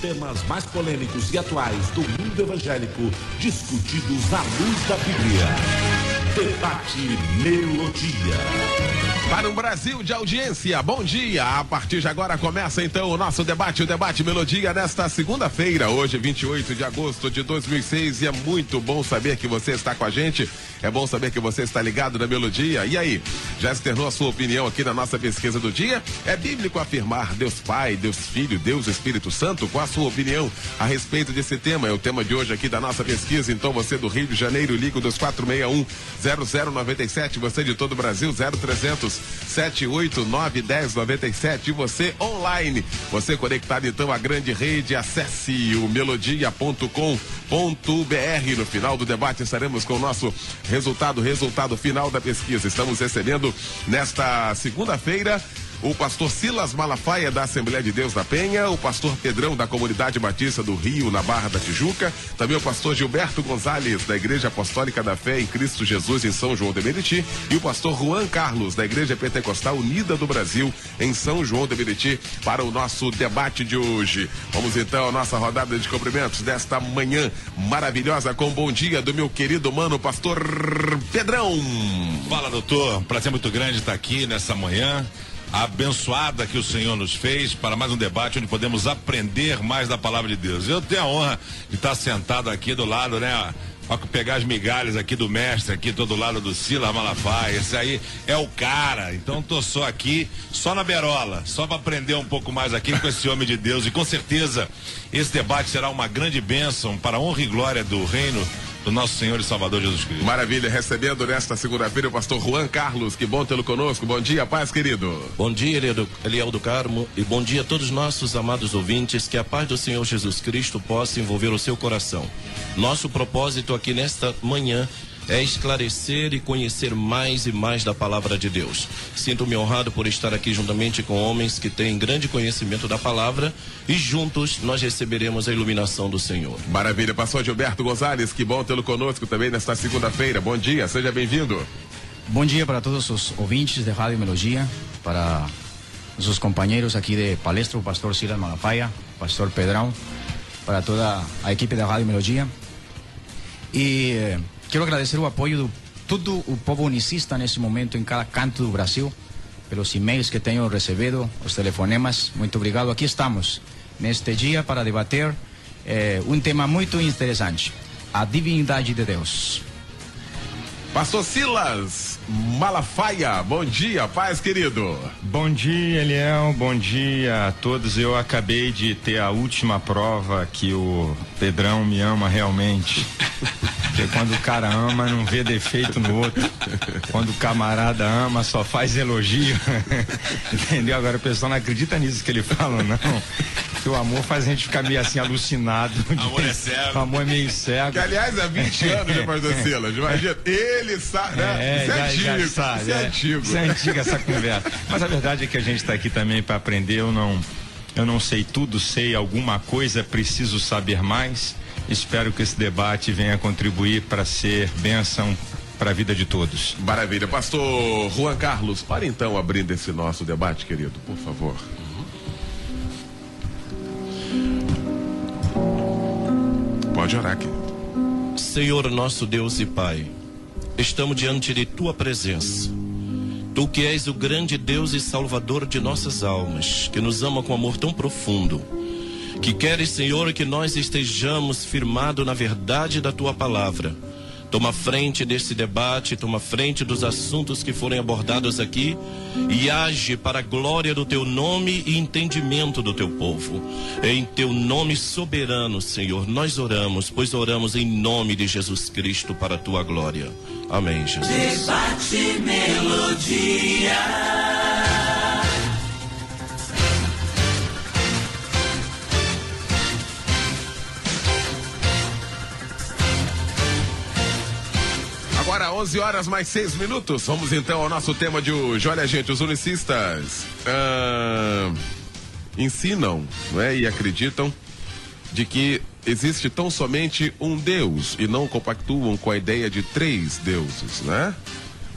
temas mais polêmicos e atuais do mundo evangélico, discutidos à luz da Bíblia. Debate Melodia. Para um Brasil de audiência, bom dia! A partir de agora começa então o nosso debate, o Debate Melodia, nesta segunda-feira, hoje 28 de agosto de 2006, e é muito bom saber que você está com a gente, é bom saber que você está ligado na Melodia. E aí, já externou a sua opinião aqui na nossa pesquisa do dia? É bíblico afirmar Deus Pai, Deus Filho, Deus Espírito Santo? Qual a sua opinião a respeito desse tema? É o tema de hoje aqui da nossa pesquisa. Então você do Rio de Janeiro, liga o 2461-0097, você de todo o Brasil, 0300-789-1097, e você online, você conectado então à grande rede, acesse o melodia.com.br. No final do debate estaremos com o nosso resultado final da pesquisa. Estamos recebendo nesta segunda-feira o pastor Silas Malafaia, da Assembleia de Deus da Penha, o pastor Pedrão, da Comunidade Batista do Rio, na Barra da Tijuca, também o pastor Gilberto Gonzalez, da Igreja Apostólica da Fé em Cristo Jesus, em São João de Meriti, e o pastor Juan Carlos, da Igreja Pentecostal Unida do Brasil, em São João de Meriti, para o nosso debate de hoje. Vamos então à nossa rodada de cumprimentos desta manhã maravilhosa, com bom dia do meu querido mano, pastor Pedrão. Fala, doutor, um prazer muito grande estar aqui nessa manhã abençoada que o Senhor nos fez para mais um debate onde podemos aprender mais da palavra de Deus. Eu tenho a honra de estar sentado aqui do lado, né, para pegar as migalhas aqui do mestre, aqui todo lado do Silas Malafaia. Esse aí é o cara. Então tô só aqui, só na berola, só para aprender um pouco mais aqui com esse homem de Deus, e com certeza esse debate será uma grande bênção para a honra e glória do reino do nosso Senhor e Salvador Jesus Cristo. Maravilha, recebendo nesta segunda-feira o pastor Juan Carlos, que bom tê-lo conosco. Bom dia, paz, querido. Bom dia, Eliel do Carmo, e bom dia a todos os nossos amados ouvintes, que a paz do Senhor Jesus Cristo possa envolver o seu coração. Nosso propósito aqui nesta manhã é esclarecer e conhecer mais e mais da palavra de Deus. Sinto-me honrado por estar aqui juntamente com homens que têm grande conhecimento da palavra, e juntos nós receberemos a iluminação do Senhor. Maravilha, pastor Gilberto Gonzalez, que bom tê-lo conosco também nesta segunda-feira. Bom dia, seja bem-vindo. Bom dia para todos os ouvintes de Rádio Melodia, para os companheiros aqui de palestra, o pastor Silas Malafaia, o pastor Pedrão, para toda a equipe da Rádio Melodia. E quero agradecer o apoio de todo o povo unicista nesse momento em cada canto do Brasil, pelos e-mails que tenho recebido, os telefonemas. Muito obrigado. Aqui estamos neste dia para debater um tema muito interessante: a divindade de Deus. Pastor Silas Malafaia, bom dia, paz, querido. Bom dia, Eliel, bom dia a todos. Eu acabei de ter a última prova que o Pedrão me ama realmente. Porque quando o cara ama, não vê defeito no outro. Quando o camarada ama, só faz elogio. Entendeu? Agora o pessoal não acredita nisso que ele fala, não. Porque o amor faz a gente ficar meio assim alucinado. O amor é cego. O amor é meio cego. Que, aliás, há 20 anos depois do Silas. Imagina, ele sabe, né? Isso é antigo, sabe, isso é antigo. Isso é antiga essa conversa. Mas a verdade é que a gente está aqui também para aprender. Eu não sei tudo, sei alguma coisa, preciso saber mais. Espero que esse debate venha contribuir para ser bênção para a vida de todos. Maravilha. Pastor Juan Carlos, para então abrindo esse nosso debate, querido, por favor. Pode orar, querido. Senhor nosso Deus e Pai, estamos diante de Tua presença. Tu que és o grande Deus e Salvador de nossas almas, que nos ama com amor tão profundo, que queres, Senhor, que nós estejamos firmados na verdade da Tua palavra. Toma frente desse debate, toma frente dos assuntos que forem abordados aqui e age para a glória do Teu nome e entendimento do Teu povo. Em Teu nome soberano, Senhor, nós oramos, pois oramos em nome de Jesus Cristo para a Tua glória. Amém, Jesus. Debate Melodia. Agora 11 horas mais 6 minutos. Vamos então ao nosso tema de hoje. Olha, gente, os unicistas ensinam, né, e acreditam de que existe tão somente um Deus e não compactuam com a ideia de 3 deuses, né?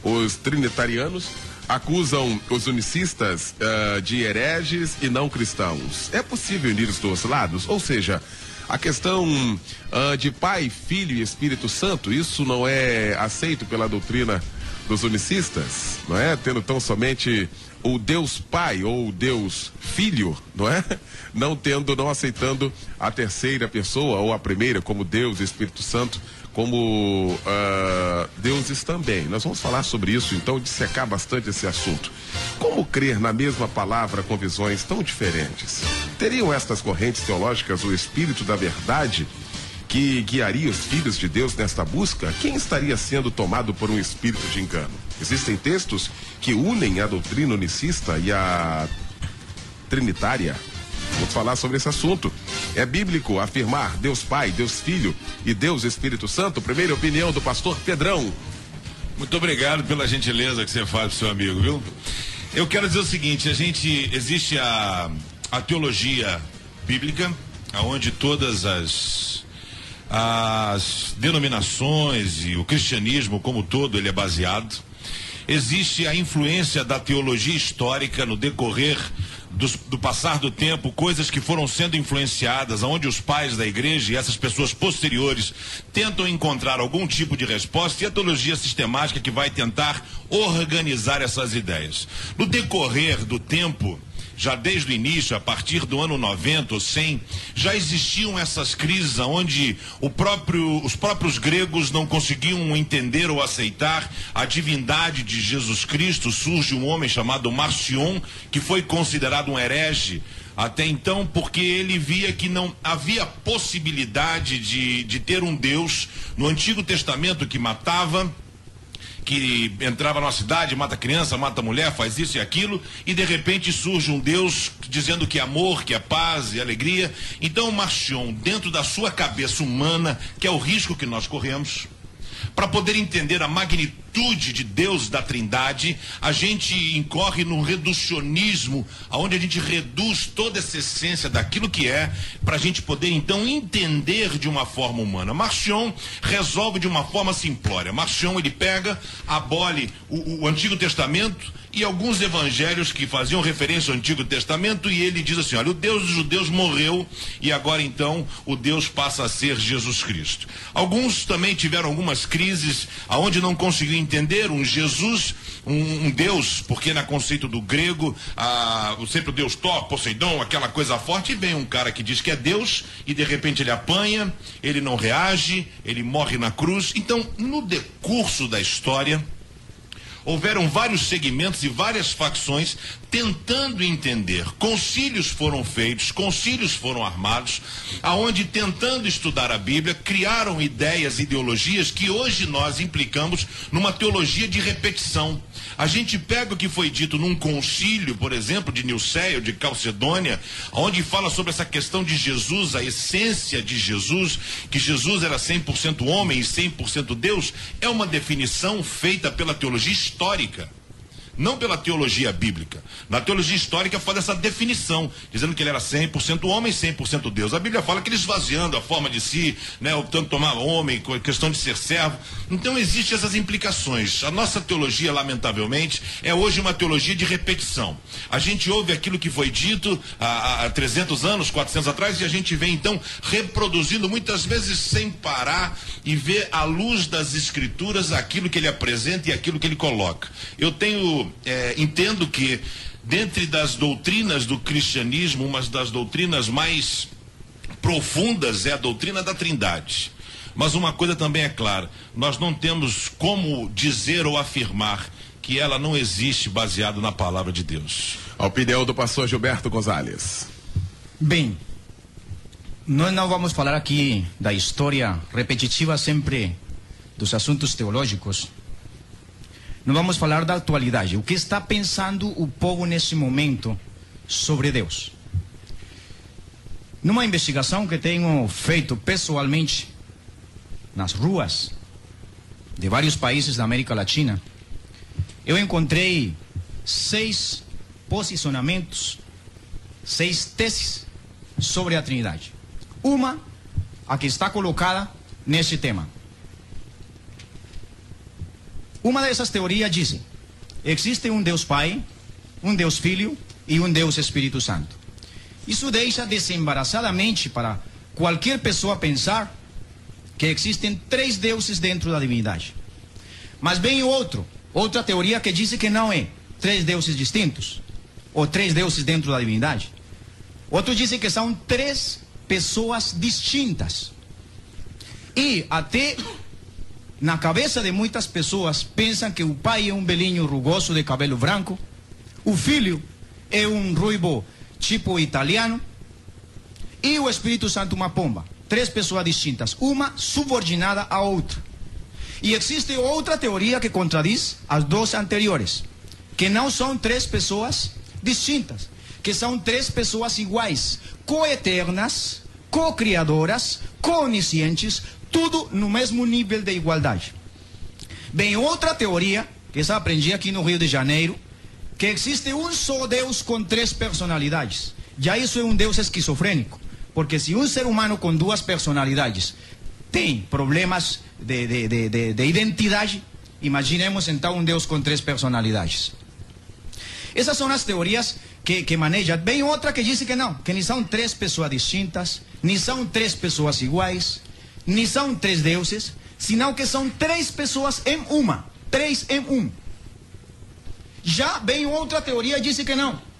Os trinitarianos acusam os unicistas de hereges e não cristãos. É possível unir os dois lados? Ou seja, a questão de Pai, Filho e Espírito Santo, isso não é aceito pela doutrina dos unicistas, não é? Tendo tão somente o Deus Pai ou o Deus Filho, não é? Não aceitando a terceira pessoa ou a primeira como Deus e Espírito Santo como deuses também. Nós vamos falar sobre isso, então, dissecar bastante esse assunto. Como crer na mesma palavra com visões tão diferentes? Teriam estas correntes teológicas o espírito da verdade que guiaria os filhos de Deus nesta busca? Quem estaria sendo tomado por um espírito de engano? Existem textos que unem a doutrina unicista e a trinitária. Vamos falar sobre esse assunto. É bíblico afirmar Deus Pai, Deus Filho e Deus Espírito Santo? Primeira opinião do pastor Pedrão. Muito obrigado pela gentileza que você faz pro seu amigo, viu? Eu quero dizer o seguinte, existe a teologia bíblica, onde todas as denominações e o cristianismo como todo ele é baseado. Existe a influência da teologia histórica no decorrer do passar do tempo, coisas que foram sendo influenciadas, onde os pais da igreja e essas pessoas posteriores tentam encontrar algum tipo de resposta, e a teologia sistemática que vai tentar organizar essas ideias. No decorrer do tempo, já desde o início, a partir do ano 90 ou 100, já existiam essas crises onde os próprios gregos não conseguiam entender ou aceitar a divindade de Jesus Cristo. Surge um homem chamado Marcion, que foi considerado um herege até então, porque ele via que não havia possibilidade de ter um Deus no Antigo Testamento que matava, que entrava numa cidade, mata criança, mata mulher, faz isso e aquilo, e de repente surge um Deus dizendo que é amor, que é paz e alegria. Então Marcion, dentro da sua cabeça humana, que é o risco que nós corremos, para poder entender a magnitude de Deus da Trindade, a gente incorre no reducionismo, onde a gente reduz toda essa essência daquilo que é, para a gente poder então entender de uma forma humana. Marcion resolve de uma forma simplória. Marcion, ele pega, abole o Antigo Testamento e alguns evangelhos que faziam referência ao Antigo Testamento, e ele diz assim: olha, o Deus dos judeus morreu e agora então o Deus passa a ser Jesus Cristo. Alguns também tiveram algumas crises aonde não conseguiam entender um Jesus, um Deus, porque na conceito do grego, sempre o Deus Thor, Poseidon, aquela coisa forte, e vem um cara que diz que é Deus e de repente ele apanha, ele não reage, ele morre na cruz. Então, no decurso da história, houveram vários segmentos e várias facções tentando entender. Concílios foram feitos, concílios foram armados, aonde, tentando estudar a Bíblia, criaram ideias, ideologias que hoje nós implicamos numa teologia de repetição. A gente pega o que foi dito num concílio, por exemplo, de Nicéia, de Calcedônia, onde fala sobre essa questão de Jesus, a essência de Jesus, que Jesus era 100% homem e 100% Deus, é uma definição feita pela teologia histórica, não pela teologia bíblica. Na teologia histórica faz essa definição, dizendo que ele era 100% homem e 100% Deus. A Bíblia fala que ele esvaziando a forma de si, né, optando tomar homem, questão de ser servo. Então existem essas implicações. A nossa teologia, lamentavelmente, é hoje uma teologia de repetição. A gente ouve aquilo que foi dito há 300 anos, 400 atrás, e a gente vem então reproduzindo muitas vezes sem parar e ver à luz das escrituras aquilo que ele apresenta e aquilo que ele coloca. Entendo que dentre das doutrinas do cristianismo, uma das doutrinas mais profundas é a doutrina da Trindade. Mas uma coisa também é clara: nós não temos como dizer ou afirmar que ela não existe baseado na palavra de Deus. A opinião do pastor Gilberto Gonzalez. Bem, nós não vamos falar aqui da história repetitiva sempre dos assuntos teológicos. Não vamos falar da atualidade. O que está pensando o povo nesse momento sobre Deus? Numa investigação que tenho feito pessoalmente nas ruas de vários países da América Latina, eu encontrei 6 posicionamentos, 6 teses sobre a Trindade. Uma, a que está colocada nesse tema. Uma dessas teorias diz: existe um Deus Pai, um Deus Filho e um Deus Espírito Santo. Isso deixa desembaraçadamente para qualquer pessoa pensar que existem 3 deuses dentro da divindade. Mas vem outra teoria que diz que não é 3 deuses distintos, ou 3 deuses dentro da divindade. Outro diz que são 3 pessoas distintas. E até na cabeça de muitas pessoas pensam que o pai é um velhinho rugoso de cabelo branco, o filho é um ruivo tipo italiano e o Espírito Santo uma pomba. 3 pessoas distintas, uma subordinada à outra. E existe outra teoria que contradiz as 2 anteriores, que não são 3 pessoas distintas, que são 3 pessoas iguais, coeternas, co-criadoras, co-oniscientes, tudo no mesmo nível de igualdade. Bem, outra teoria, que eu aprendi aqui no Rio de Janeiro, que existe um só Deus com 3 personalidades. Já isso é um Deus esquizofrênico, porque se um ser humano com 2 personalidades tem problemas de identidade, imaginemos então um Deus com 3 personalidades. Essas são as teorias que manejam. Bem, outra que diz que não, que nem são 3 pessoas distintas, nem são 3 pessoas iguais, nem são 3 deuses, senão que são 3 pessoas em uma, 3 em 1. Já bem outra teoria diz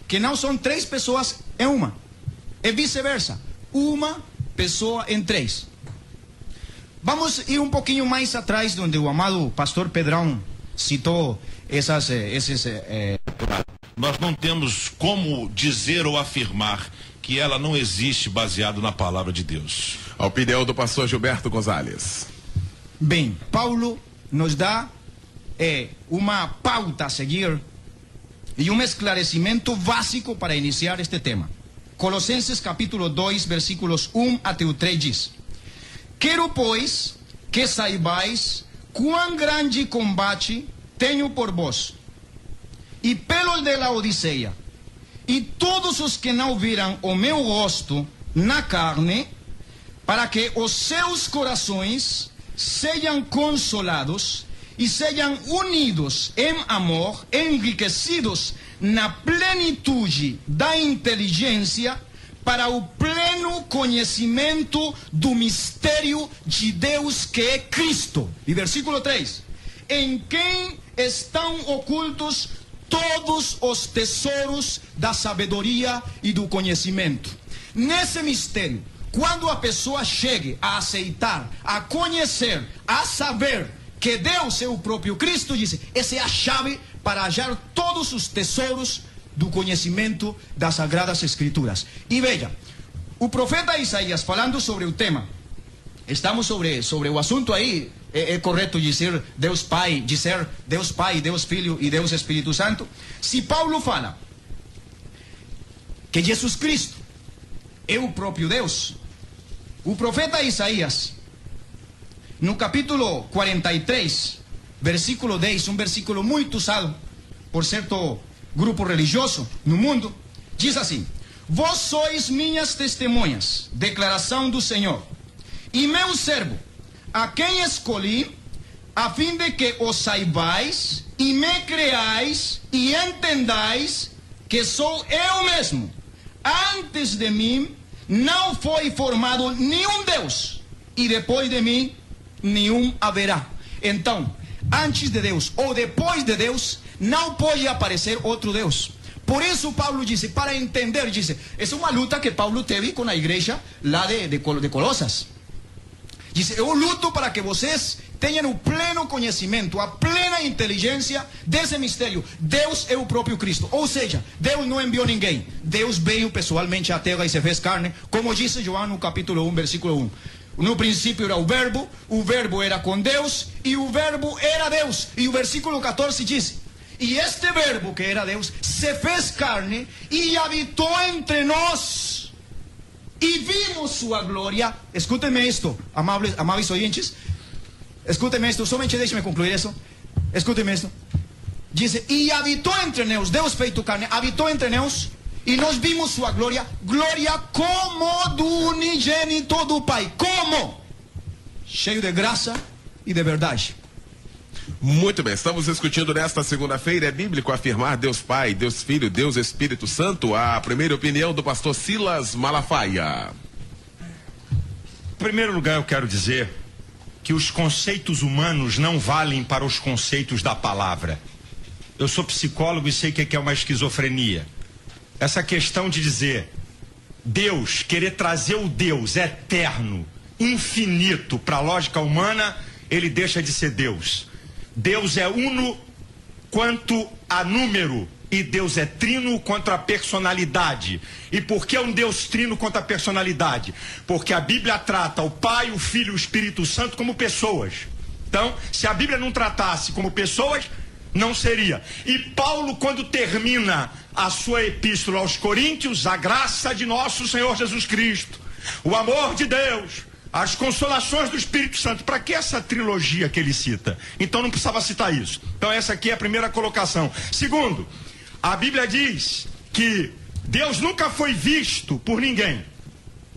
que não são 3 pessoas em uma, é vice-versa, uma pessoa em 3. Vamos ir um pouquinho mais atrás, onde o amado pastor Pedrão citou Nós não temos como dizer ou afirmar que ela não existe baseado na palavra de Deus. A opinião do pastor Gilberto Gonzalez. Bem, Paulo nos dá uma pauta a seguir e um esclarecimento básico para iniciar este tema. Colossenses capítulo 2, versículos 1 até o 3 diz: Quero, pois, que saibais quão grande combate tenho por vós, e pelos de Laodiceia, e todos os que não viram o meu rosto na carne, para que os seus corações sejam consolados e sejam unidos em amor, enriquecidos na plenitude da inteligência, para o pleno conhecimento do mistério de Deus que é Cristo. E versículo 3: em quem estão ocultos todos os tesouros da sabedoria e do conhecimento. Nesse mistério, quando a pessoa chegue a aceitar, a conhecer, a saber que Deus é o próprio Cristo, diz, essa é a chave para achar todos os tesouros do conhecimento das Sagradas Escrituras. E veja, o profeta Isaías, falando sobre o tema, estamos sobre o assunto aí, é correto dizer Deus Pai, Deus Filho e Deus Espírito Santo. Se Paulo fala que Jesus Cristo é o próprio Deus, o profeta Isaías, no capítulo 43, versículo 10, um versículo muito usado por certo grupo religioso no mundo, diz assim: vós sois minhas testemunhas, declaração do Senhor, e meu servo, a quem escolhi, a fim de que os saibais e me creais e entendais que sou eu mesmo. Antes de mim não foi formado nenhum Deus, e depois de mim nenhum haverá. Então, antes de Deus ou depois de Deus, não pode aparecer outro Deus. Por isso Paulo disse, para entender, disse, essa é uma luta que Paulo teve com a igreja lá de Colossas. Disse, eu luto para que vocês tenham o pleno conhecimento, a plena inteligência desse mistério. Deus é o próprio Cristo. Ou seja, Deus não enviou ninguém. Deus veio pessoalmente à terra e se fez carne, como disse João no capítulo 1, versículo 1. No princípio era o verbo era com Deus, e o verbo era Deus. E o versículo 14 diz, e este verbo que era Deus se fez carne e habitou entre nós, e vimos sua glória. Escútenme isto, amables oyentes. Escútenme isto, somente deixe-me concluir isso. Escútenme isto. Diz, e habitou entre nós, Deus feito carne, habitou entre nós, e nós vimos sua glória, glória como do unigênito do Pai. Como? Cheio de graça e de verdade. Muito bem, estamos discutindo nesta segunda-feira. É bíblico afirmar Deus Pai, Deus Filho, Deus Espírito Santo? A primeira opinião do pastor Silas Malafaia. Em primeiro lugar, eu quero dizer que os conceitos humanos não valem para os conceitos da palavra. Eu sou psicólogo e sei o que é uma esquizofrenia. Essa questão de dizer Deus, querer trazer o Deus eterno, infinito para a lógica humana, ele deixa de ser Deus. Deus é uno quanto a número e Deus é trino quanto a personalidade. E por que um Deus trino quanto a personalidade? Porque a Bíblia trata o Pai, o Filho e o Espírito Santo como pessoas. Então, se a Bíblia não tratasse como pessoas, não seria. E Paulo, quando termina a sua epístola aos Coríntios, a graça de nosso Senhor Jesus Cristo, o amor de Deus, as consolações do Espírito Santo. Para que essa trilogia que ele cita? Então não precisava citar isso. Então essa aqui é a primeira colocação. Segundo, a Bíblia diz que Deus nunca foi visto por ninguém.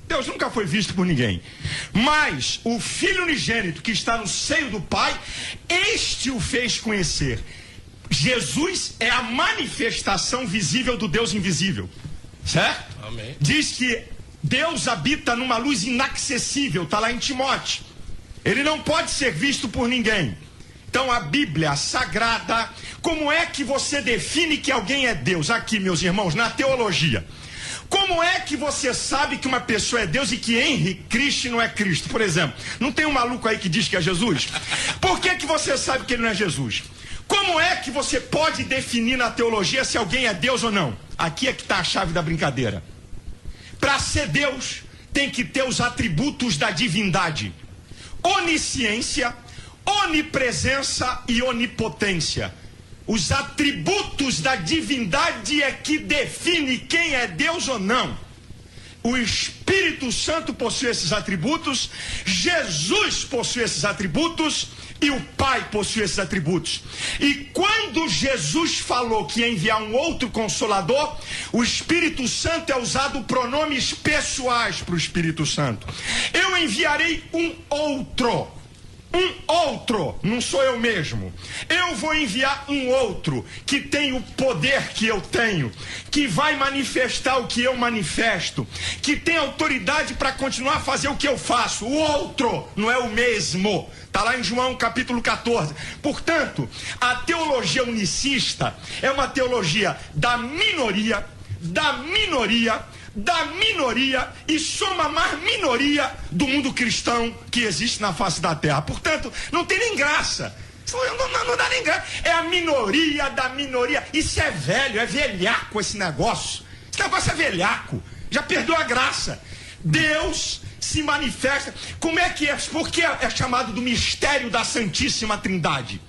Deus nunca foi visto por ninguém. Mas o Filho unigênito que está no seio do Pai, este o fez conhecer. Jesus é a manifestação visível do Deus invisível. Certo? Amém. Diz que Deus habita numa luz inacessível, está lá em Timóteo. Ele não pode ser visto por ninguém. Então a Bíblia Sagrada, como é que você define que alguém é Deus? Aqui, meus irmãos, na teologia. Como é que você sabe que uma pessoa é Deus e que Henri Cristo não é Cristo? Por exemplo, não tem um maluco aí que diz que é Jesus? Por que você sabe que ele não é Jesus? Como é que você pode definir na teologia se alguém é Deus ou não? Aqui é que está a chave da brincadeira. Para ser Deus, tem que ter os atributos da divindade: onisciência, onipresença e onipotência. Os atributos da divindade é que define quem é Deus ou não. O Espírito Santo possui esses atributos, Jesus possui esses atributos e o Pai possui esses atributos. E quando Jesus falou que ia enviar um outro Consolador, o Espírito Santo é usado pronomes pessoais para o Espírito Santo. Eu enviarei um outro, não sou eu mesmo. Eu vou enviar um outro que tem o poder que eu tenho, que vai manifestar o que eu manifesto, que tem autoridade para continuar a fazer o que eu faço. O outro não é o mesmo. Está lá em João capítulo 14. Portanto, a teologia unicista é uma teologia da minoria, e soma mais minoria do mundo cristão que existe na face da terra. Portanto, não tem nem graça. Não dá nem graça. É a minoria da minoria. Isso é velho, é velhaco esse negócio. Esse negócio é velhaco. Já perdeu a graça. Deus se manifesta. Como é que é? Por que é chamado do mistério da Santíssima Trindade?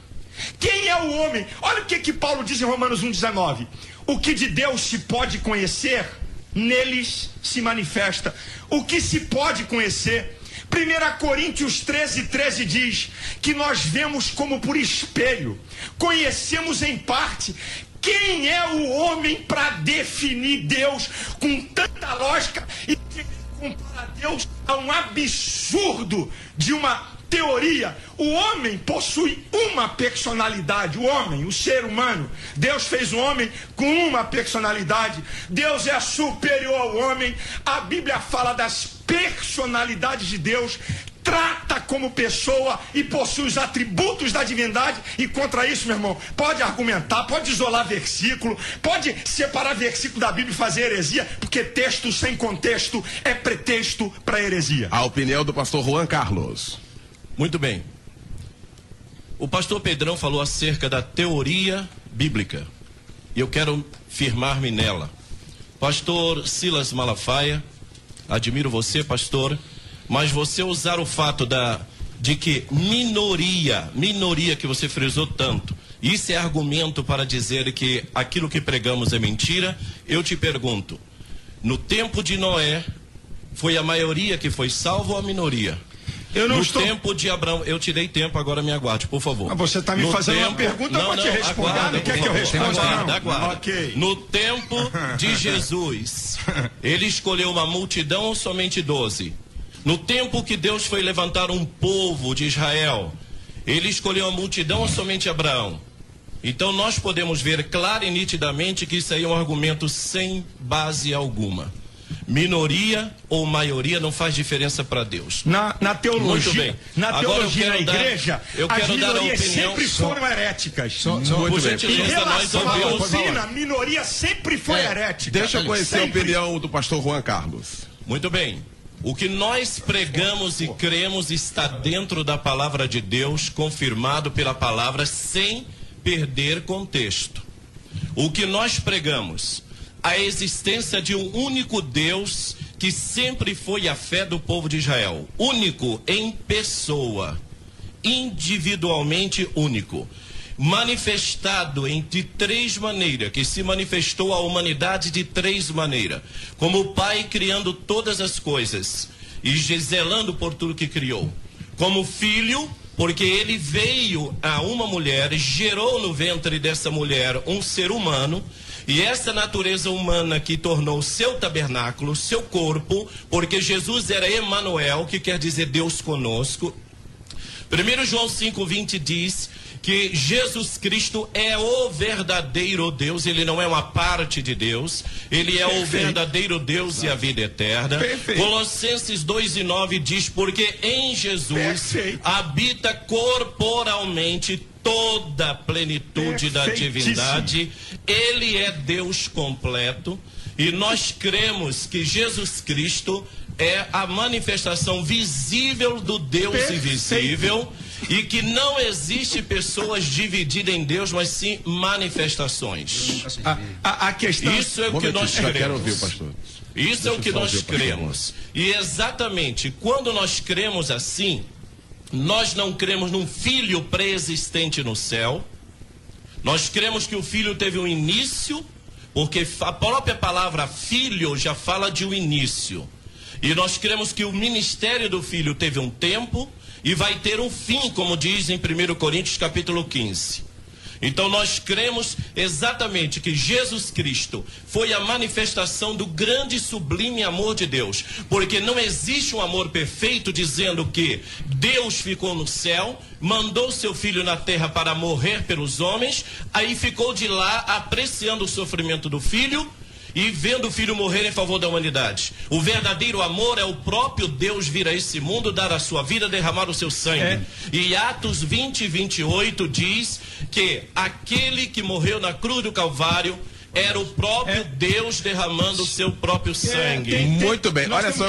Quem é o homem? Olha o que Paulo diz em Romanos 1,19. O que de Deus se pode conhecer, neles se manifesta. O que se pode conhecer? 1 Coríntios 13:13 diz que nós vemos como por espelho, conhecemos em parte. Quem é o homem para definir Deus com tanta lógica e comparar Deus a um absurdo de uma teoria? O homem possui uma personalidade. O homem, o ser humano, Deus fez o homem com uma personalidade. Deus é superior ao homem. A Bíblia fala das personalidades de Deus, trata como pessoa e possui os atributos da divindade. E contra isso, meu irmão, pode argumentar, pode isolar versículo, pode separar versículo da Bíblia e fazer heresia, porque texto sem contexto é pretexto para heresia. A opinião do pastor Juan Carlos. Muito bem. O pastor Pedrão falou acerca da teoria bíblica. E eu quero firmar-me nela. Pastor Silas Malafaia, admiro você, pastor, mas você usar o fato de que minoria que você frisou tanto, isso é argumento para dizer que aquilo que pregamos é mentira. Eu te pergunto, no tempo de Noé, foi a maioria que foi salva ou a minoria? No tempo de Abraão, eu te dei tempo, agora me aguarde, por favor. Você está me fazendo uma pergunta para te responder. Não quer que eu responda? Aguarda. Okay. No tempo de Jesus, ele escolheu uma multidão ou somente 12? No tempo que Deus foi levantar um povo de Israel, Ele escolheu a multidão ou somente Abraão? Então nós podemos ver claro e nitidamente que isso aí é um argumento sem base alguma. Minoria ou maioria não faz diferença para Deus. Na teologia, muito bem. Na teologia da igreja, as minorias sempre foram heréticas. Por gentileza, em relação à ouvimos. doutrina, a minoria sempre foi herética. Deixa eu conhecer sempre. a opinião do pastor Juan Carlos. Muito bem. O que nós pregamos e cremos está dentro da palavra de Deus, confirmado pela palavra, sem perder contexto. O que nós pregamos, a existência de um único Deus que sempre foi a fé do povo de Israel, único em pessoa, individualmente único, manifestado de três maneiras, que se manifestou à humanidade de três maneiras, como o Pai criando todas as coisas e zelando por tudo que criou, como Filho, porque ele veio a uma mulher, gerou no ventre dessa mulher um ser humano, e essa natureza humana que tornou seu tabernáculo, seu corpo, porque Jesus era Emanuel, que quer dizer Deus conosco. 1 João 5,20 diz que Jesus Cristo é o verdadeiro Deus, ele não é uma parte de Deus, ele é o verdadeiro Deus e a vida eterna. Colossenses 2,9 diz, porque em Jesus habita corporalmente toda a plenitude da divindade, ele é Deus completo, e nós cremos que Jesus Cristo é a manifestação visível do Deus invisível, e que não existe pessoas divididas em Deus, mas sim manifestações. A questão... Isso é o que nós cremos. Quero ouvir, pastor. Isso é o que nós cremos. E exatamente quando nós cremos assim, nós não cremos num filho pré-existente no céu. Nós cremos que o filho teve um início, porque a própria palavra filho já fala de um início. E nós cremos que o ministério do filho teve um tempo e vai ter um fim, como diz em 1 Coríntios capítulo 15. Então nós cremos exatamente que Jesus Cristo foi a manifestação do grande e sublime amor de Deus, porque não existe um amor perfeito dizendo que Deus ficou no céu, mandou seu filho na terra para morrer pelos homens, aí ficou de lá apreciando o sofrimento do filho e vendo o filho morrer em favor da humanidade. O verdadeiro amor é o próprio Deus vir a esse mundo, dar a sua vida, derramar o seu sangue. E Atos 20:28 diz que aquele que morreu na cruz do Calvário era o próprio Deus derramando o seu próprio sangue. Muito bem, olha só,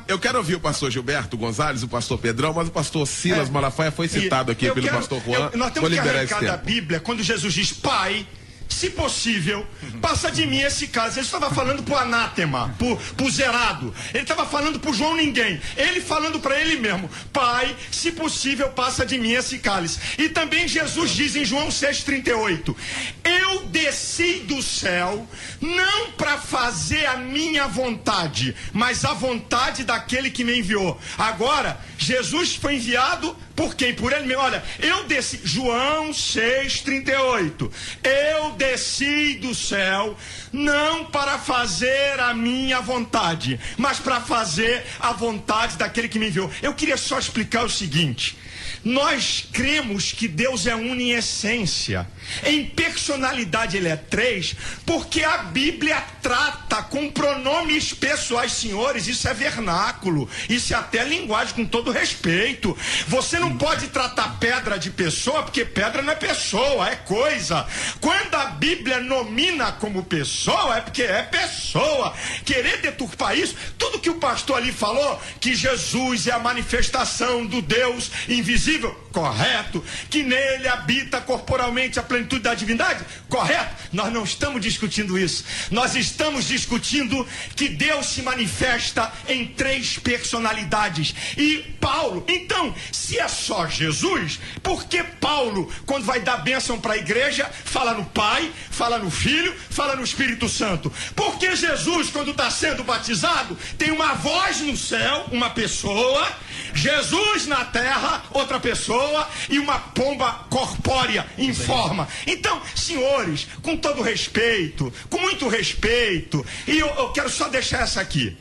eu quero ouvir o pastor Gilberto Gonzalez, o pastor Pedrão, mas o pastor Silas Malafaia foi citado aqui pelo pastor Juan. Nós temos que arrancar da Bíblia, quando Jesus diz, Pai, se possível, passa de mim esse cálice. Ele estava falando pro anátema, pro zerado. Ele estava falando pro João ninguém. Ele falando para ele mesmo, Pai, se possível, passa de mim esse cálice. E também Jesus diz em João 6,38, eu desci do céu não para fazer a minha vontade, mas a vontade daquele que me enviou. Agora, Jesus foi enviado por quem? Por ele mesmo. Olha, eu desci, João 6,38, eu desci do céu não para fazer a minha vontade, mas para fazer a vontade daquele que me enviou. Eu queria só explicar o seguinte: nós cremos que Deus é uno em essência, em personalidade ele é três, porque a Bíblia trata com pronomes pessoais, senhores, isso é vernáculo, isso é até linguagem, com todo respeito. Você não pode tratar pedra de pessoa, porque pedra não é pessoa, é coisa. Quando a Bíblia nomina como pessoa, é porque é pessoa. Querer deturpar isso, tudo que o pastor ali falou, que Jesus é a manifestação do Deus invisível, correto, que nele habita corporalmente a plenitude da divindade, correto, nós não estamos discutindo isso, nós estamos discutindo que Deus se manifesta em três personalidades. E Paulo, então, se é só Jesus, por que Paulo, quando vai dar bênção para a igreja, fala no Pai, fala no Filho, fala no Espírito Santo? Porque Jesus, quando está sendo batizado, tem uma voz no céu, uma pessoa, Jesus na terra, outra pessoa, e uma pomba corpórea em forma. Então, senhores, com todo respeito, com muito respeito, e eu quero só deixar essa aqui.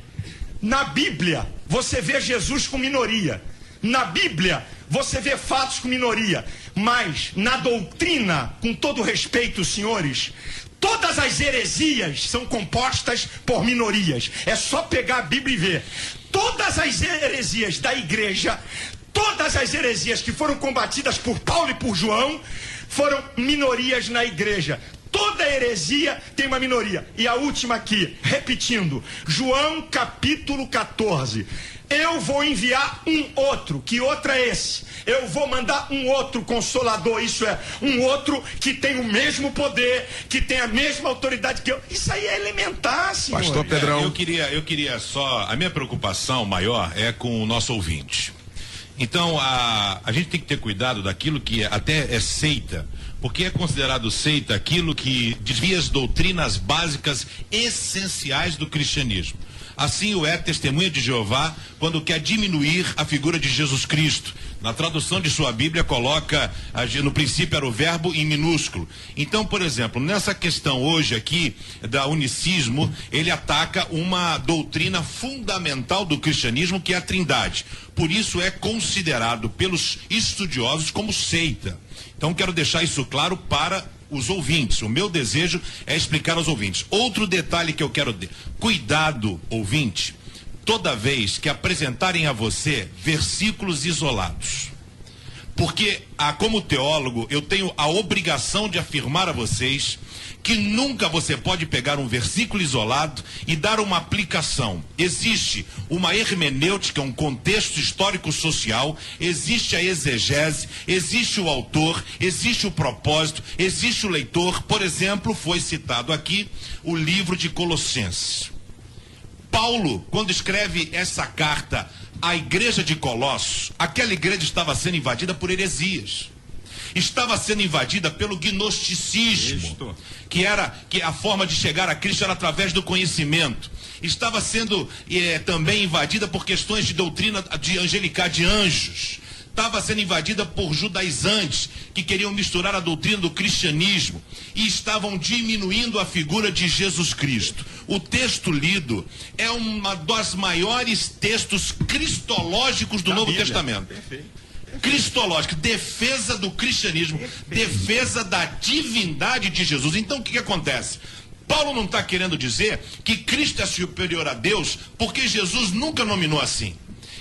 Na Bíblia, você vê Jesus com minoria. Na Bíblia, você vê fatos com minoria. Mas na doutrina, com todo respeito, senhores, todas as heresias são compostas por minorias. É só pegar a Bíblia e ver. Todas as heresias da igreja, todas as heresias que foram combatidas por Paulo e por João, foram minorias na igreja. Toda heresia tem uma minoria. E a última aqui, repetindo, João capítulo 14. Eu vou enviar um outro. Que outro é esse? Eu vou mandar um outro consolador. Isso é, um outro que tem o mesmo poder, que tem a mesma autoridade que eu. Isso aí é elementar, senhor. Pastor Pedrão. Eu queria só... A minha preocupação maior é com o nosso ouvinte. Então, a gente tem que ter cuidado daquilo que até é seita, porque é considerado seita aquilo que desvia as doutrinas básicas essenciais do cristianismo. Assim o é Testemunha de Jeová quando quer diminuir a figura de Jesus Cristo. Na tradução de sua Bíblia coloca, no princípio era o verbo em minúsculo. Então, por exemplo, nessa questão hoje aqui da unicismo, ele ataca uma doutrina fundamental do cristianismo, que é a Trindade. Por isso é considerado pelos estudiosos como seita. Então quero deixar isso claro para os ouvintes. O meu desejo é explicar aos ouvintes. Outro detalhe que eu quero ter. Cuidado, ouvinte, toda vez que apresentarem a você versículos isolados. Porque, como teólogo, eu tenho a obrigação de afirmar a vocês que nunca você pode pegar um versículo isolado e dar uma aplicação. Existe uma hermenêutica, um contexto histórico-social, existe a exegese, existe o autor, existe o propósito, existe o leitor. Por exemplo, foi citado aqui o livro de Colossenses. Paulo, quando escreve essa carta à igreja de Colossos, aquela igreja estava sendo invadida por heresias. Estava sendo invadida pelo gnosticismo, que a forma de chegar a Cristo era através do conhecimento. Estava sendo também invadida por questões de doutrina de angelical, de anjos. Estava sendo invadida por judaizantes que queriam misturar a doutrina do cristianismo e estavam diminuindo a figura de Jesus Cristo. O texto lido é uma dos maiores textos cristológicos do Novo Testamento. Perfeito. Cristológico, defesa do cristianismo, defesa da divindade de Jesus. Então o que acontece? Paulo não está querendo dizer que Cristo é superior a Deus, porque Jesus nunca nominou assim.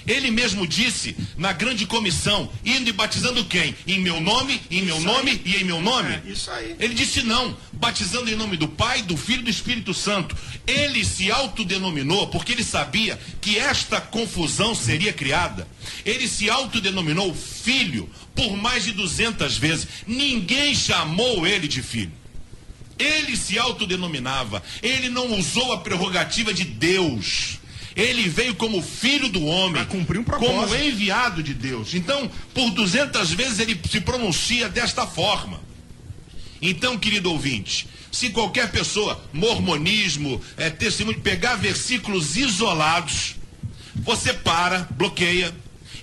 Ele mesmo disse na grande comissão, indo e batizando quem? Em meu nome, em meu nome e em meu nome? Isso aí. Ele disse não, batizando em nome do Pai, do Filho e do Espírito Santo. Ele se autodenominou porque ele sabia que esta confusão seria criada. Ele se autodenominou filho por mais de 200 vezes. Ninguém chamou ele de filho. Ele se autodenominava. Ele não usou a prerrogativa de Deus. Ele veio como filho do homem, cumprir um propósito, como enviado de Deus. Então, por 200 vezes ele se pronuncia desta forma. Então, querido ouvinte, se qualquer pessoa, mormonismo, testemunho, pegar versículos isolados, você bloqueia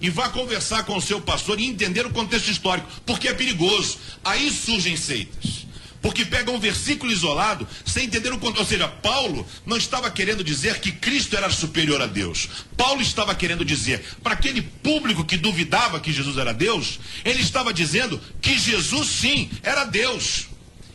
e vá conversar com o seu pastor e entender o contexto histórico, porque é perigoso. Aí surgem seitas. Porque pega um versículo isolado sem entender o contexto. Ou seja, Paulo não estava querendo dizer que Cristo era superior a Deus. Paulo estava querendo dizer, para aquele público que duvidava que Jesus era Deus, ele estava dizendo que Jesus sim era Deus.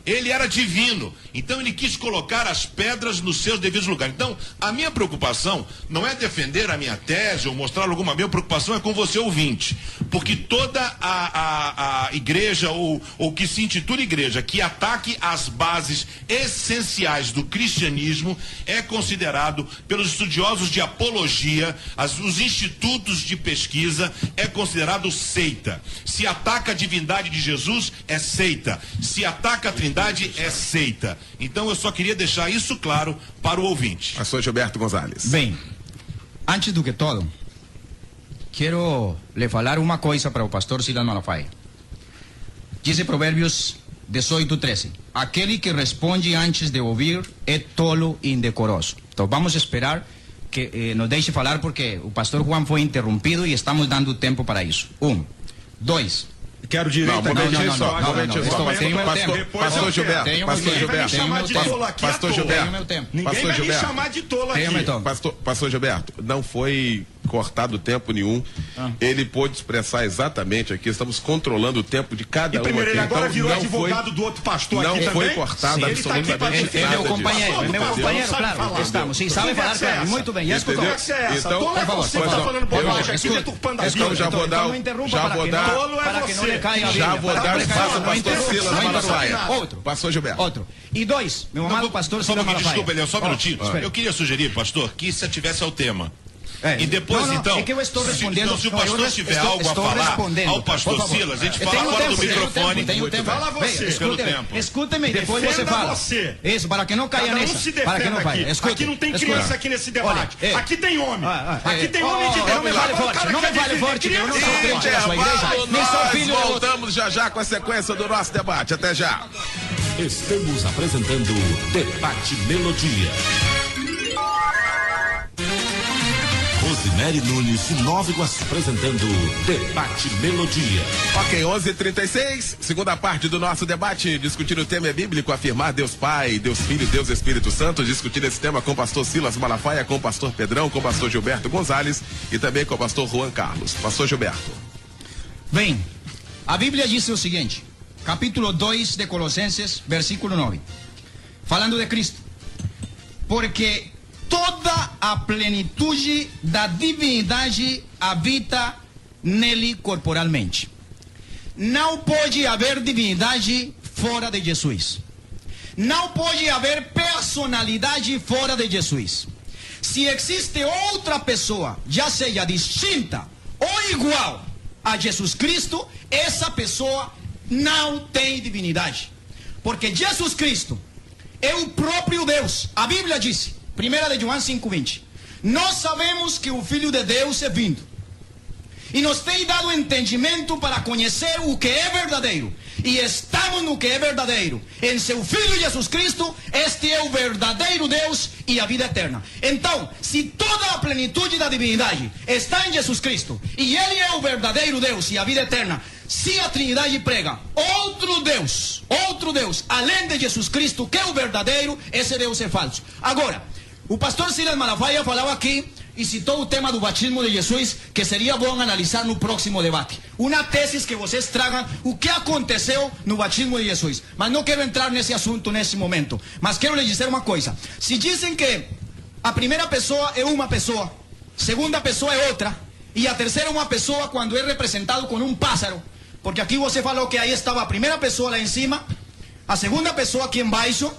Ele era divino. Então ele quis colocar as pedras nos seus devidos lugares. Então, a minha preocupação não é defender a minha tese ou mostrar alguma. A minha preocupação é com você, ouvinte. Porque toda a igreja, ou que se intitula igreja, que ataque as bases essenciais do cristianismo, é considerado pelos estudiosos de apologia, os institutos de pesquisa, é considerado seita. Se ataca a divindade de Jesus, é seita. Se ataca a Trindade, é seita. Então eu só queria deixar isso claro para o ouvinte. Pastor Gilberto Gonzalez. Bem, antes do que todo, quero lhe falar uma coisa para o pastor Silas Malafaia. Diz Provérbios 18:13. Aquele que responde antes de ouvir é tolo e indecoroso. Então vamos esperar que nos deixe falar, porque o pastor Juan foi interrompido e estamos dando tempo para isso. 1, 2. Quero direito. Não, Pastor Gilberto. Pastor Gilberto, não foi cortado tempo nenhum. ele pôde expressar exatamente aqui, estamos controlando o tempo de cada um. Primeiro, aqui, ele agora então, virou não advogado foi, do outro pastor não aqui foi também? cortado absolutamente nada É meu companheiro, disso. é meu companheiro, claro. Estamos, sim, sabe falar, claro. Muito bem, já escutou. Então, Tolo é você que está falando bobagem aqui, deturpando a então vida. já vou dar, Para que não lhe caia a já vou dar espaço ao pastor Silas Malafaia. Outro. Pastor Gilberto. Outro. E dois, meu amado pastor Só um Silas pouquinho, Malafaia. desculpa, Eliel, só um minutinho. Eu queria sugerir, pastor, que se ativesse ao tema. E depois, não, então, é que eu estou respondendo, se o pastor tiver algo a falar ao pastor Silas, a gente fala fora do microfone. Fala você. Escute-me, depois você fala. Isso, para que não caia nessa. Para que não caia. Aqui não tem criança aqui nesse debate. Aqui tem homem. Aqui tem homem de Deus. Não me fale forte, não me fale forte, que eu não sou crente da sua igreja. Nem sou filho do outro. Voltamos já com a sequência do nosso debate. Até já. Estamos apresentando Debate Melodia. Rosemary Nunes de Nova Iguaçu apresentando Debate Melodia. Ok, 11h36, segunda parte do nosso debate, discutindo o tema bíblico, afirmar Deus Pai, Deus Filho, Deus Espírito Santo, discutindo esse tema com o pastor Silas Malafaia, com o pastor Pedrão, com o pastor Gilberto Gonzalez e também com o pastor Juan Carlos. Pastor Gilberto. Bem, a Bíblia diz o seguinte, capítulo 2 de Colossenses, versículo 9, falando de Cristo, porque toda a plenitude da divindade habita nele corporalmente. Não pode haver divindade fora de Jesus. Não pode haver personalidade fora de Jesus. Se existe outra pessoa, já seja distinta ou igual a Jesus Cristo, essa pessoa não tem divinidade. Porque Jesus Cristo é o próprio Deus. A Bíblia diz, 1 de João 5,20. Nós sabemos que o Filho de Deus é vindo e nos tem dado entendimento para conhecer o que é verdadeiro. E estamos no que é verdadeiro, em seu Filho Jesus Cristo. Este é o verdadeiro Deus e a vida eterna. Então, se toda a plenitude da divindade está em Jesus Cristo e Ele é o verdadeiro Deus e a vida eterna, se a Trindade prega outro Deus, além de Jesus Cristo, que é o verdadeiro, esse Deus é falso. Agora, o pastor Silas Malafaia falava aqui e citou o tema do batismo de Jesus, que seria bom analisar no próximo debate. Uma tese que vocês tragam o que aconteceu no batismo de Jesus. Mas não quero entrar nesse assunto nesse momento. Mas quero lhes dizer uma coisa. Se dizem que a primeira pessoa é uma pessoa, segunda pessoa é outra, e a terceira é uma pessoa quando é representado com um pássaro, porque aqui você falou que aí estava a primeira pessoa lá em cima, a segunda pessoa aqui embaixo,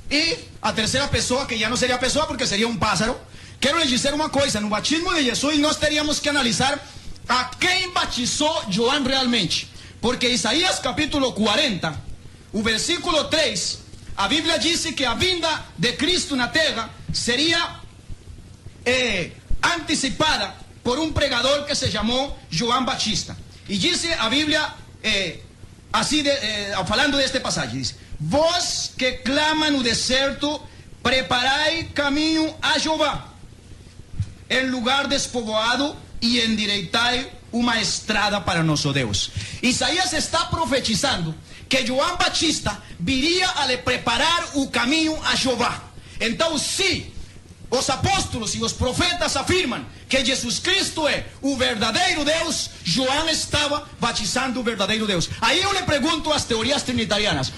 e a terceira pessoa, que já não seria pessoa porque seria um pássaro. Quero lhes dizer uma coisa, no batismo de Jesus nós teríamos que analisar a quem batizou João realmente. Porque Isaías capítulo 40, o versículo 3, a Bíblia diz que a vinda de Cristo na terra seria antecipada por um pregador que se chamou João Batista. E diz a Bíblia, assim, falando deste passagem, diz: vós que clama no deserto, preparai caminho a Jeová, em lugar despovoado, e endireitai uma estrada para nosso Deus. Isaías está profetizando que João Batista viria a lhe preparar o caminho a Jeová. Então, se os apóstolos e os profetas afirmam que Jesus Cristo é o verdadeiro Deus, João estava batizando o verdadeiro Deus. Aí eu lhe pergunto às teorias trinitarianas,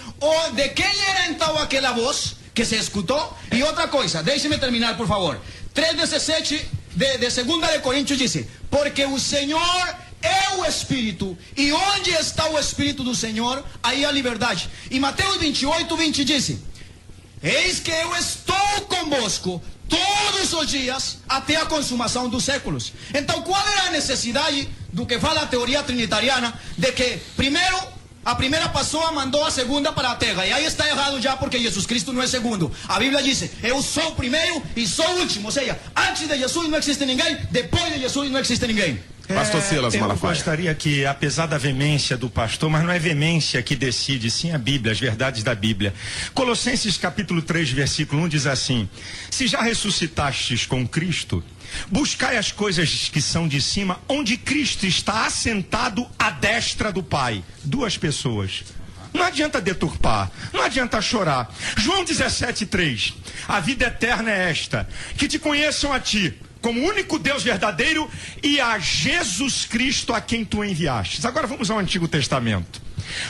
de quem era então aquela voz que se escutou? E outra coisa, deixe-me terminar, por favor. 3:17 de 2 de Coríntios diz: porque o Senhor é o Espírito, e onde está o Espírito do Senhor, aí há liberdade. E Mateus 28:20 diz: eis que eu estou convosco todos os dias até a consumação dos séculos. Então, qual era a necessidade do que fala a teoria trinitariana, de que primeiro a primeira pessoa mandou a segunda para a terra? E aí está errado já, porque Jesus Cristo não é segundo. A Bíblia diz: eu sou o primeiro e sou o último. Ou seja, antes de Jesus não existe ninguém, depois de Jesus não existe ninguém. Pastor Silas Malafaia. Eu gostaria que, apesar da veemência do pastor, mas não é veemência que decide, sim a Bíblia, as verdades da Bíblia. Colossenses capítulo 3, versículo 1 diz assim: se já ressuscitastes com Cristo, buscai as coisas que são de cima, onde Cristo está assentado à destra do Pai. Duas pessoas. Não adianta deturpar, não adianta chorar. João 17:3: a vida eterna é esta, que te conheçam a ti, como único Deus verdadeiro, e a Jesus Cristo a quem tu enviastes. Agora vamos ao Antigo Testamento.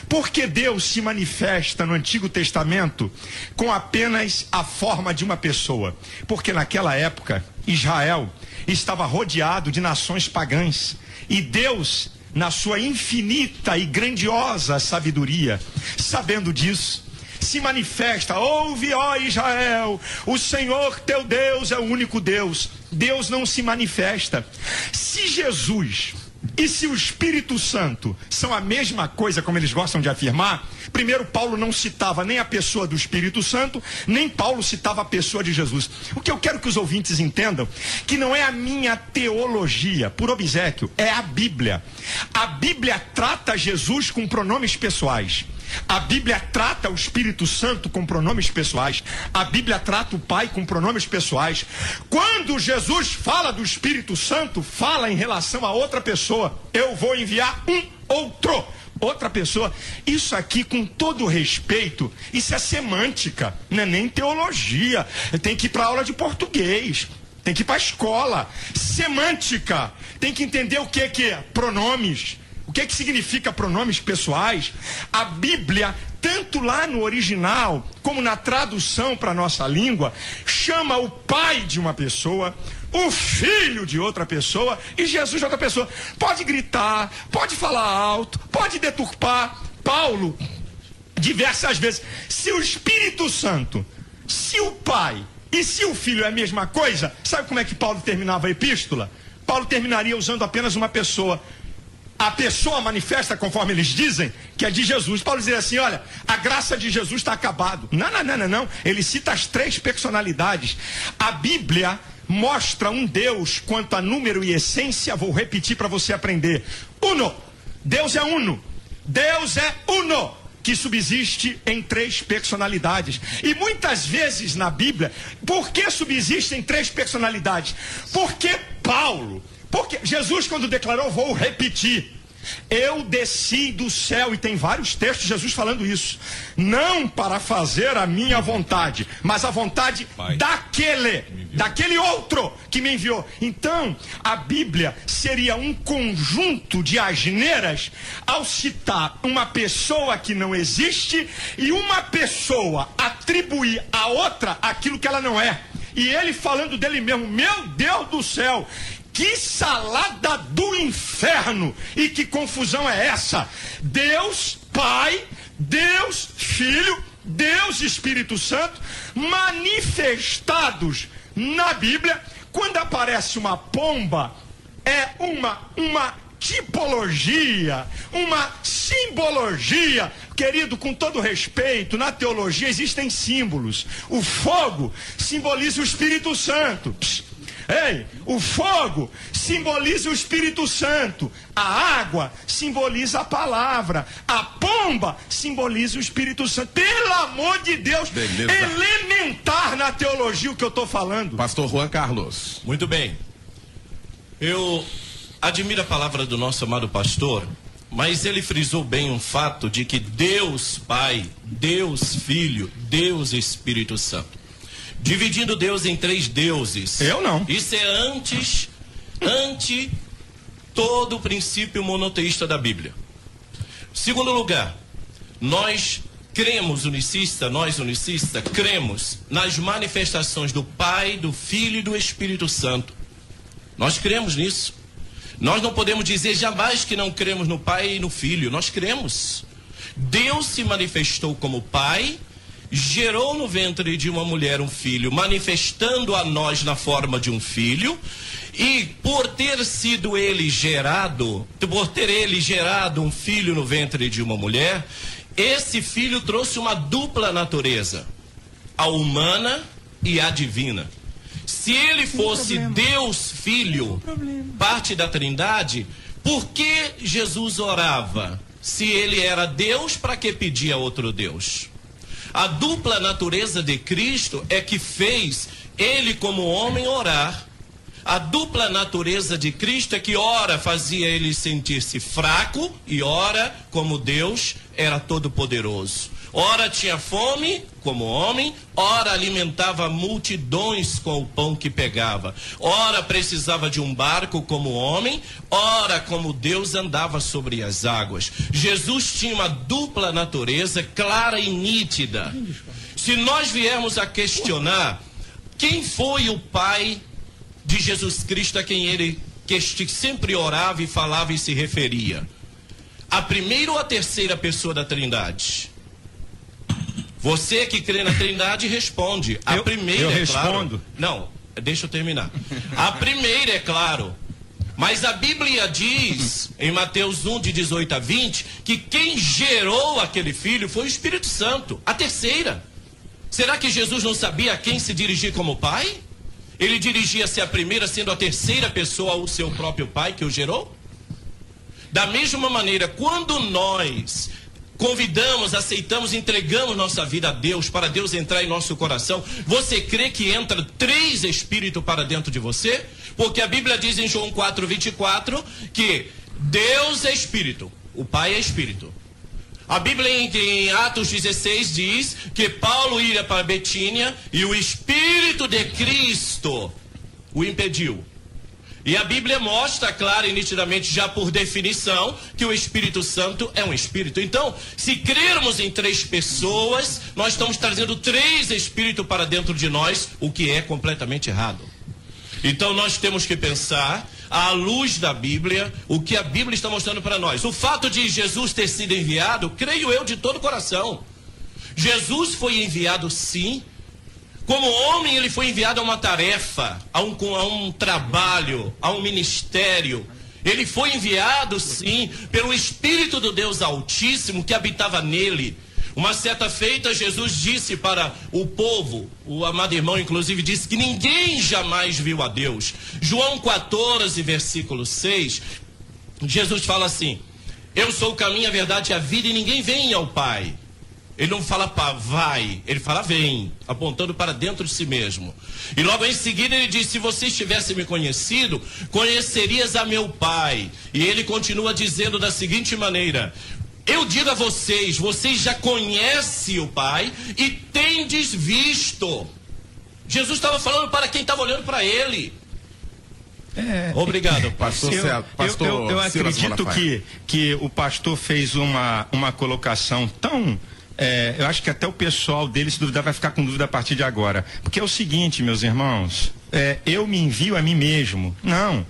Porque Deus se manifesta no Antigo Testamento com apenas a forma de uma pessoa? Porque naquela época, Israel estava rodeado de nações pagãs. E Deus, na sua infinita e grandiosa sabedoria, sabendo disso, se manifesta. Ouve, ó Israel, o Senhor teu Deus é o único Deus. Deus não se manifesta. Se Jesus e se o Espírito Santo são a mesma coisa, como eles gostam de afirmar, primeiro Paulo não citava nem a pessoa do Espírito Santo, nem Paulo citava a pessoa de Jesus. O que eu quero que os ouvintes entendam, que não é a minha teologia, por obséquio, é a Bíblia. A Bíblia trata Jesus com pronomes pessoais. A Bíblia trata o Espírito Santo com pronomes pessoais. A Bíblia trata o Pai com pronomes pessoais. Quando Jesus fala do Espírito Santo, fala em relação a outra pessoa. Eu vou enviar outra pessoa. Isso aqui, com todo respeito, isso é semântica, não é nem teologia. Tem que ir para aula de português, tem que ir para a escola. Semântica, tem que entender o que é pronomes. O que significa pronomes pessoais? A Bíblia, tanto lá no original, como na tradução para a nossa língua, chama o pai de uma pessoa, o filho de outra pessoa e Jesus de outra pessoa. Pode gritar, pode falar alto, pode deturpar. Paulo, diversas vezes, se o Espírito Santo, se o pai e se o filho é a mesma coisa, sabe como é que Paulo terminava a epístola? Paulo terminaria usando apenas uma pessoa. A pessoa manifesta, conforme eles dizem, que é de Jesus. Paulo dizia assim, olha, a graça de Jesus está acabado. Não. Ele cita as 3 personalidades. A Bíblia mostra um Deus quanto a número e essência. Vou repetir para você aprender. Uno. Deus é uno. Deus é uno, que subsiste em 3 personalidades. E muitas vezes na Bíblia, por que subsistem 3 personalidades? Porque Jesus, quando declarou, vou repetir, eu desci do céu, e tem vários textos de Jesus falando isso, não para fazer a minha vontade, mas a vontade daquele outro que me enviou. Então, a Bíblia seria um conjunto de asneiras ao citar uma pessoa que não existe e uma pessoa atribuir a outra aquilo que ela não é. E ele falando dele mesmo, meu Deus do céu, que salada do inferno! E que confusão é essa? Deus Pai, Deus Filho, Deus Espírito Santo, manifestados na Bíblia. Quando aparece uma pomba, é uma tipologia, uma simbologia. Querido, com todo respeito, na teologia existem símbolos. O fogo simboliza o Espírito Santo. O fogo simboliza o Espírito Santo. A água simboliza a palavra. A pomba simboliza o Espírito Santo. Pelo amor de Deus, beleza. Elementar na teologia o que eu estou falando. Pastor Juan Carlos. Muito bem. Eu admiro a palavra do nosso amado pastor, mas ele frisou bem um fato de que Deus Pai, Deus Filho, Deus Espírito Santo. Dividindo Deus em 3 deuses. Eu não. Isso é ante todo o princípio monoteísta da Bíblia. Segundo lugar, nós unicistas, cremos nas manifestações do Pai, do Filho e do Espírito Santo. Nós cremos nisso. Nós não podemos dizer jamais que não cremos no Pai e no Filho. Nós cremos. Deus se manifestou como Pai, gerou no ventre de uma mulher um filho, manifestando a nós na forma de um filho, e por ter ele gerado um filho no ventre de uma mulher, esse filho trouxe uma dupla natureza, a humana e a divina. Se ele fosse Deus Filho, parte da Trindade, por que Jesus orava? Se ele era Deus, para que pedia outro Deus? A dupla natureza de Cristo é que fez ele como homem orar. A dupla natureza de Cristo é que ora fazia ele sentir-se fraco e ora como Deus era todo poderoso. Ora tinha fome, como homem, ora alimentava multidões com o pão que pegava. Ora precisava de um barco como homem, ora como Deus andava sobre as águas. Jesus tinha uma dupla natureza clara e nítida. Se nós viermos a questionar quem foi o Pai de Jesus Cristo a quem ele sempre orava e falava e se referia, a primeira ou a terceira pessoa da Trindade? Você que crê na Trindade responde. A primeira, eu claro. respondo. Não, deixa eu terminar. A primeira, é claro. Mas a Bíblia diz, em Mateus 1, de 18 a 20, que quem gerou aquele filho foi o Espírito Santo. A terceira. Será que Jesus não sabia a quem se dirigir como pai? Ele dirigia-se a primeira, sendo a terceira pessoa o seu próprio pai que o gerou? Da mesma maneira, quando nós convidamos, aceitamos, entregamos nossa vida a Deus, para Deus entrar em nosso coração, você crê que entra 3 espíritos para dentro de você? Porque a Bíblia diz em João 4:24 que Deus é espírito, o Pai é espírito. A Bíblia em Atos 16 diz que Paulo ia para Betínia e o Espírito de Cristo o impediu. E a Bíblia mostra clara e nitidamente, já por definição, que o Espírito Santo é um Espírito. Então, se crermos em 3 pessoas, nós estamos trazendo 3 espíritos para dentro de nós, o que é completamente errado. Então, nós temos que pensar, à luz da Bíblia, o que a Bíblia está mostrando para nós. O fato de Jesus ter sido enviado, creio eu de todo o coração. Jesus foi enviado, sim. Como homem, ele foi enviado a uma tarefa, a um trabalho, a um ministério. Ele foi enviado, sim, pelo Espírito do Deus Altíssimo que habitava nele. Uma certa feita, Jesus disse para o povo, o amado irmão, inclusive, disse que ninguém jamais viu a Deus. João 14, versículo 6, Jesus fala assim: eu sou o caminho, a verdade e a vida, e ninguém vem ao Pai. Ele não fala vai, ele fala vem, apontando para dentro de si mesmo. E logo em seguida ele diz: se vocês tivessem me conhecido, conhecerias a meu Pai. E ele continua dizendo da seguinte maneira: eu digo a vocês, vocês já conhecem o Pai e tendes visto. Jesus estava falando para quem estava olhando para ele. Obrigado, pastor. Eu acredito que o pastor fez uma colocação tão... eu acho que até o pessoal dele, se duvidar, vai ficar com dúvida a partir de agora. Porque é o seguinte, meus irmãos, eu me envio a mim mesmo. Não,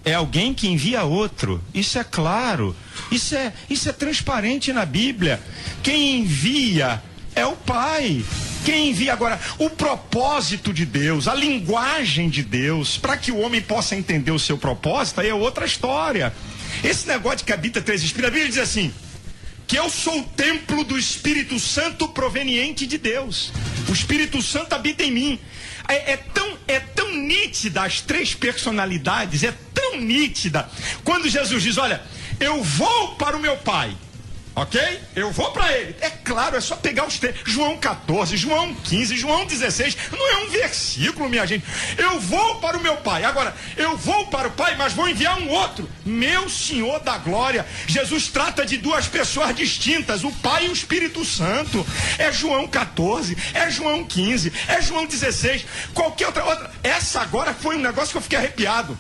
é alguém que envia outro. Isso é claro, isso é transparente na Bíblia. Quem envia é o Pai. Quem envia agora, o propósito de Deus, a linguagem de Deus, para que o homem possa entender o seu propósito, aí é outra história. Esse negócio de que habita 3 espíritos, a Bíblia diz assim, que eu sou o templo do Espírito Santo proveniente de Deus. O Espírito Santo habita em mim. É tão nítida as 3 personalidades, é tão nítida. Quando Jesus diz, olha, eu vou para o meu Pai, ok? Eu vou para ele. É claro, é só pegar os 3. João 14, João 15, João 16. Não é um versículo, minha gente. Eu vou para o meu Pai. Agora, eu vou para o Pai, mas vou enviar um outro. Meu Senhor da Glória. Jesus trata de 2 pessoas distintas, o Pai e o Espírito Santo. É João 14, é João 15, é João 16. Qualquer outra. Essa agora foi um negócio que eu fiquei arrepiado.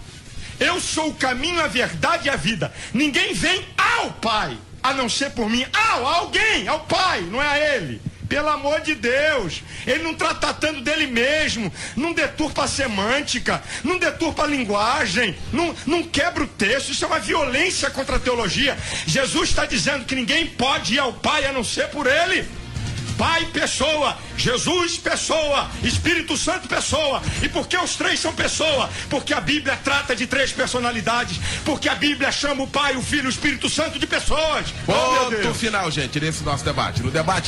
Eu sou o caminho, a verdade e a vida. Ninguém vem ao Pai a não ser por mim. Alguém, ao Pai, não é a ele. Pelo amor de Deus, ele não está tratando dele mesmo, não deturpa a semântica, não deturpa a linguagem, não quebra o texto. Isso é uma violência contra a teologia. Jesus está dizendo que ninguém pode ir ao Pai a não ser por ele. Pai, pessoa, Jesus, pessoa, Espírito Santo, pessoa. E por que os 3 são pessoa? Porque a Bíblia trata de 3 personalidades. Porque a Bíblia chama o Pai, o Filho e o Espírito Santo de pessoas. Ponto final, gente, nesse nosso debate.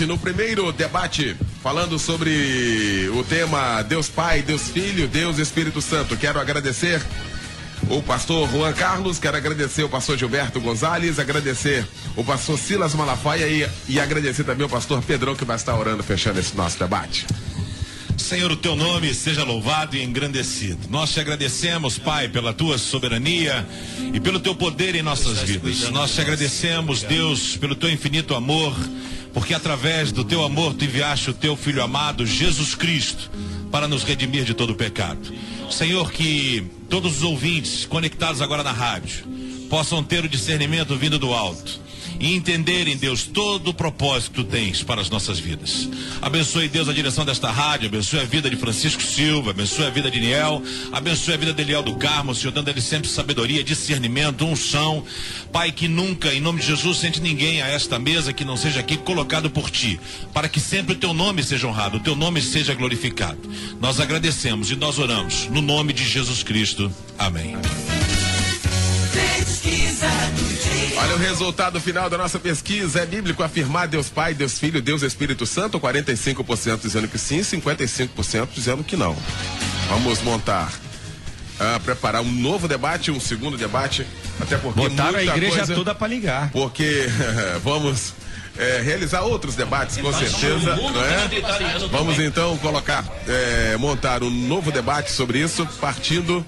No primeiro debate, falando sobre o tema Deus Pai, Deus Filho, Deus Espírito Santo. Quero agradecer o pastor Juan Carlos, quero agradecer o pastor Gilberto Gonzalez, agradecer o pastor Silas Malafaia e agradecer também o pastor Pedrão, que vai estar orando, fechando esse nosso debate. Senhor, o teu nome seja louvado e engrandecido. Nós te agradecemos, Pai, pela tua soberania e pelo teu poder em nossas vidas. Nós te agradecemos, Deus, pelo teu infinito amor, porque através do teu amor tu enviaste o teu Filho amado, Jesus Cristo, para nos redimir de todo o pecado. Senhor, que todos os ouvintes conectados agora na rádio possam ter o discernimento vindo do alto e entenderem, Deus, todo o propósito que tu tens para as nossas vidas. Abençoe, Deus, a direção desta rádio, abençoe a vida de Francisco Silva, abençoe a vida de Niel, abençoe a vida de Eliel do Carmo, Senhor, dando a ele sempre sabedoria, discernimento, unção. Pai, que nunca, em nome de Jesus, sente ninguém a esta mesa que não seja aqui colocado por ti, para que sempre o teu nome seja honrado, o teu nome seja glorificado. Nós agradecemos e nós oramos, no nome de Jesus Cristo. Amém. Olha o resultado final da nossa pesquisa. É bíblico afirmar Deus Pai, Deus Filho, Deus Espírito Santo? 45% dizendo que sim, 55% dizendo que não. Vamos preparar um novo debate, um segundo debate, até porque botaram a igreja coisa, toda para ligar. Porque vamos realizar outros debates, com certeza, não é? Vamos então montar um novo debate sobre isso, partindo